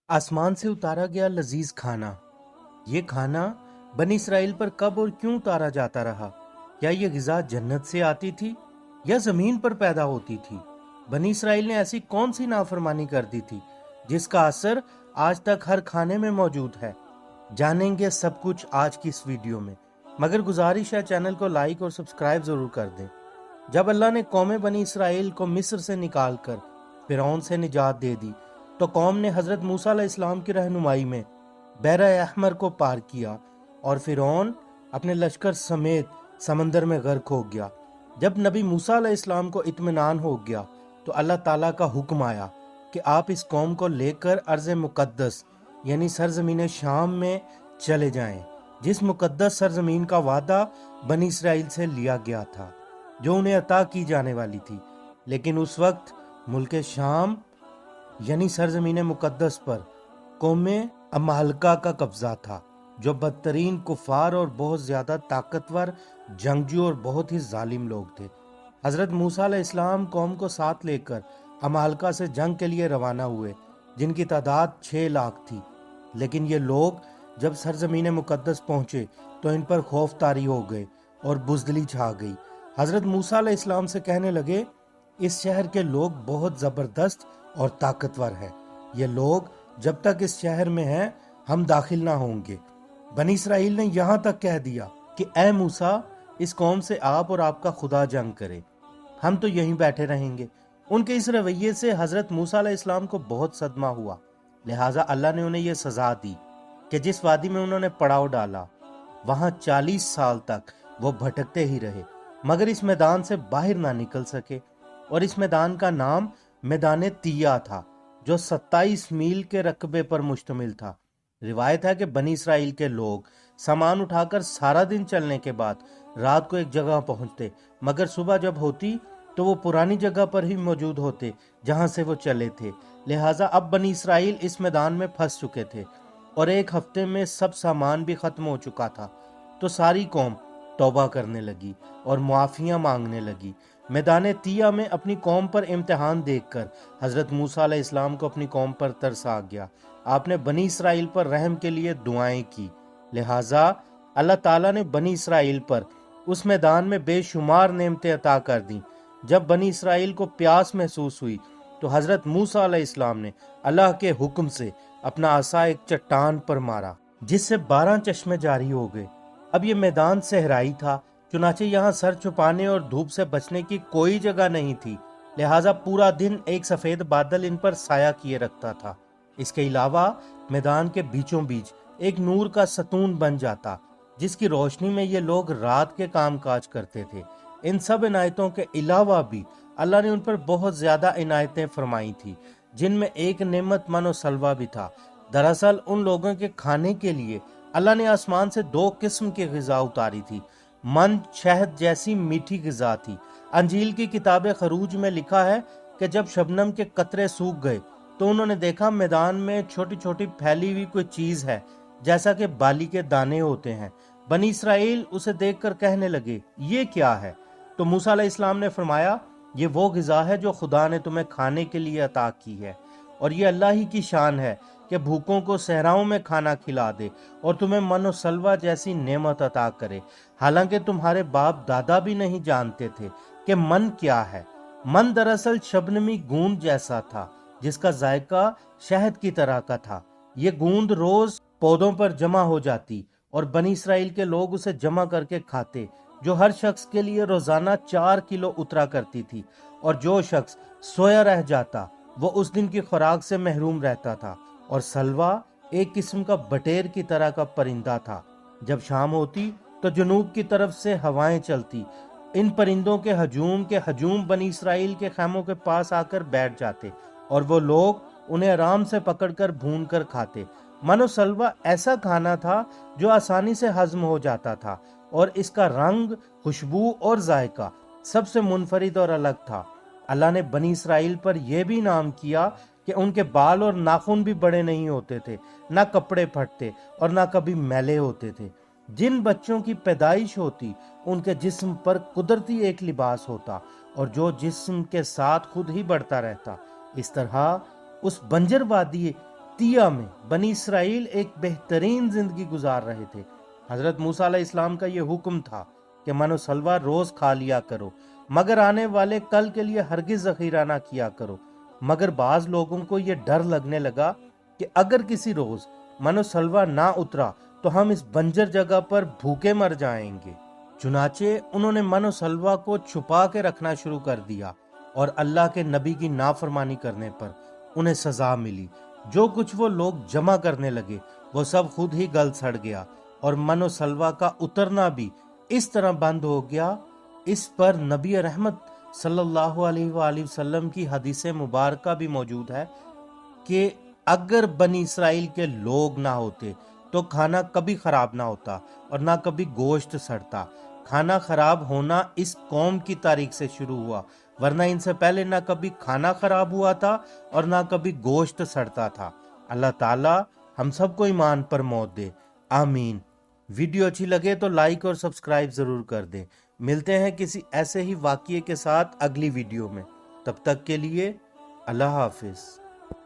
आसमान से उतारा गया लजीज खाना। ये खाना बनी इसराइल पर कब और क्यों उतारा जाता रहा? क्या ये गिजा जन्नत से आती थी या जमीन पर पैदा होती थी? बनी इसराइल ने ऐसी कौन सी नाफरमानी कर दी थी जिसका असर आज तक हर खाने में मौजूद है? जानेंगे सब कुछ आज की इस वीडियो में, मगर गुजारिश है चैनल को लाइक और सब्सक्राइब जरूर कर दें। जब अल्लाह ने कौम बनी इसराइल को मिस्र से निकालकर फिरौन से निजात दे दी तो कौम ने हजरत मूसा अलैहिस्सलाम की रहनुमाई में बहर अहमर को पार किया और फिरौन अपने लश्कर समेत समंदर में गर्क हो गया। जब नबी मूसा अलैहिस्सलाम को इत्मीनान हो गया तो अल्लाह ताला का हुक्म आया कि आप इस कौम को लेकर अर्ज़ मुक़द्दस यानी सरजमीन शाम में चले जाएं, जिस मुक़द्दस सरजमीन का वादा बनी इसराइल से लिया गया था, जो उन्हें अता की जाने वाली थी। लेकिन उस वक्त मुल्क शाम यानी सरजमीन मुक़द्दस पर कौम अमालका का कब्जा था, जो बदतरीन कुफार और बहुत ज्यादा ताकतवर जंगजू और बहुत ही जालिम लोग थे। हजरत मूसा अलैहिस्सलाम कौम को साथ लेकर अमालका से जंग के लिए रवाना हुए, जिनकी तादाद 6 लाख थी। लेकिन ये लोग जब सरजमीन मुक़द्दस पहुंचे तो इन पर खौफ तारी हो गए और बुज़दिली छा गई। हजरत मूसा अलैहिस्सलाम से कहने लगे, इस शहर के लोग बहुत जबरदस्त और ताकतवर हैं, ये लोग जब तक इस शहर में हैं हम दाखिल ना होंगे। बनी इसराइल ने यहाँ तक कह दिया कि ए मूसा, इस कौम से आप और आपका खुदा जंग करे, हम तो यहीं बैठे रहेंगे। उनके इस रवैये से हजरत मूसा अलैहिस्सलाम को बहुत सदमा हुआ, लिहाजा अल्लाह ने उन्हें यह सजा दी कि जिस वादी में उन्होंने पड़ाव डाला वहां 40 साल तक वो भटकते ही रहे, मगर इस मैदान से बाहर ना निकल सके। और इस मैदान का नाम मैदान तिया था, जो 27 मील के रकबे पर मुश्तमिल था। रिवायत है कि बनी इसराइल के लोग सामान उठाकर सारा दिन चलने के बाद रात को एक जगह पहुंचते, मगर सुबह जब होती तो वो पुरानी जगह पर ही मौजूद होते जहां से वो चले थे। लिहाजा अब बनी इसराइल इस मैदान में फंस चुके थे और एक हफ्ते में सब सामान भी खत्म हो चुका था। तो सारी कौम तौबा करने लगी और मुआफियां मांगने लगी। मैदान तिया में अपनी कौम पर इम्तिहान देखकर हजरत मूसा अलैहिस्सलाम को अपनी कौम पर तरस आ गया। आपने बनी इसराइल पर रहम के लिए दुआएं की, लिहाजा अल्लाह ताला ने बनी इसराइल पर उस मैदान में बेशुमार नेमतें अता कर दी। जब बनी इसराइल को प्यास महसूस हुई तो हजरत मूसा अलैहिस्सलाम ने अल्लाह के हुक्म से अपना आसा एक चट्टान पर मारा, जिससे 12 चश्मे जारी हो गए। अब ये मैदान सहराई था, चुनाचे यहाँ सर छुपाने और धूप से बचने की कोई जगह नहीं थी, लिहाजा पूरा दिन एक सफेद बादल इन पर साया किए रखता था। इसके अलावा मैदान के बीचों बीच एक नूर का सतून बन जाता, जिसकी रोशनी में ये लोग रात के काम काज करते थे। इन सब इनायतों के अलावा भी अल्लाह ने उन पर बहुत ज्यादा इनायतें फरमाई थी, जिनमें एक नेमत मनो सलवा भी था। दरअसल उन लोगों के खाने के लिए अल्लाह ने आसमान से 2 किस्म की ग़िज़ा उतारी थी। मन शहद जैसी मीठी ग़िज़ा थी। अंजील की किताब खरूज में लिखा है कि जब शबनम के कतरे सूख गए तो उन्होंने देखा मैदान में छोटी छोटी फैली हुई कोई चीज है, जैसा कि बाली के दाने होते हैं। बनी इसराइल उसे देखकर कहने लगे, ये क्या है? तो मूसा अलैहिस्सलाम ने फरमाया, ये वो ग़िज़ा है जो खुदा ने तुम्हें खाने के लिए अता की है, और ये अल्लाह ही की शान है कि भूखों को सहराओं में खाना खिला दे और तुम्हें मनो सलवा जैसी नेमत अता करे। हालांकि तुम्हारे बाप दादा भी नहीं जानते थे कि मन क्या है। मन दरअसल शबनमी गूंद जैसा था, जिसका जायका शहद की तरह का था। ये गूंद रोज पौधों पर जमा हो जाती और बनी इसराइल के लोग उसे जमा करके खाते, जो हर शख्स के लिए रोजाना 4 किलो उतरा करती थी। और जो शख्स सोया रह जाता वो उस दिन की खुराक से महरूम रहता था। और सलवा एक किस्म का बटेर की तरह का परिंदा था। जब शाम होती तो जुनूब की तरफ से हवाएं चलती। इन परिंदों के हजूम बनी इसराइल के खैमों के पास आकर बैठ जाते और वो लोग उन्हें आराम से पकड़कर भून कर खाते। मानो सलवा ऐसा खाना था जो आसानी से हजम हो जाता था, और इसका रंग, खुशबू और जायका सबसे मुनफरिद और अलग था। अल्लाह ने बनी इसराइल पर यह भी इनाम किया कि उनके बाल और नाखून भी बड़े नहीं होते थे, ना कपड़े फटते और ना कभी मैले होते थे। जिन बच्चों की पैदाइश होती उनके जिस्म पर कुदरती एक लिबास होता, और जो जिस्म के साथ खुद ही बढ़ता रहता। इस तरह उस बंजर वादी تیہ میں بنی اسرائیل ایک بہترین زندگی گزار رہے تھے۔ حضرت موسیٰ علیہ السلام کا یہ حکم تھا کہ من و سلوہ روز کھا لیا کرو، مگر آنے والے کل کے لیے ہرگز ذخیرہ نہ کیا کرو۔ مگر بعض لوگوں کو یہ ڈر لگنے لگا کہ اگر کسی روز من و سلوہ نہ اترا تو ہم اس بنجر جگہ پر بھوکے مر جائیں گے۔ چنانچہ انہوں نے من و سلوہ کو چھپا کے رکھنا شروع کر دیا، اور اللہ کے نبی کی نافرمانی کرنے پر انہیں سزا ملی۔ جو کچھ وہ لوگ جمع کرنے لگے وہ سب خود ہی گل سڑ گیا، اور من و سلوہ کا اترنا بھی اس طرح بند ہو گیا۔ اس پر نبی رحمت صلی اللہ علیہ وآلہ وسلم کی حدیث مبارکہ بھی موجود ہے کہ اگر بنی اسرائیل کے لوگ نہ ہوتے تو کھانا کبھی خراب نہ ہوتا اور نہ کبھی گوشت سڑتا۔ کھانا خراب ہونا اس قوم کی تاریخ سے شروع ہوا، ورنہ ان سے پہلے نہ کبھی کھانا خراب ہوا تھا اور نہ کبھی گوشت سڑتا تھا۔ اللہ تعالی ہم سب کو ایمان پر موت دے، آمین۔ ویڈیو اچھی لگے تو لائک اور سبسکرائب ضرور کر دیں۔ ملتے ہیں کسی ایسے ہی واقعے کے ساتھ اگلی ویڈیو میں، تب تک کے لیے اللہ حافظ۔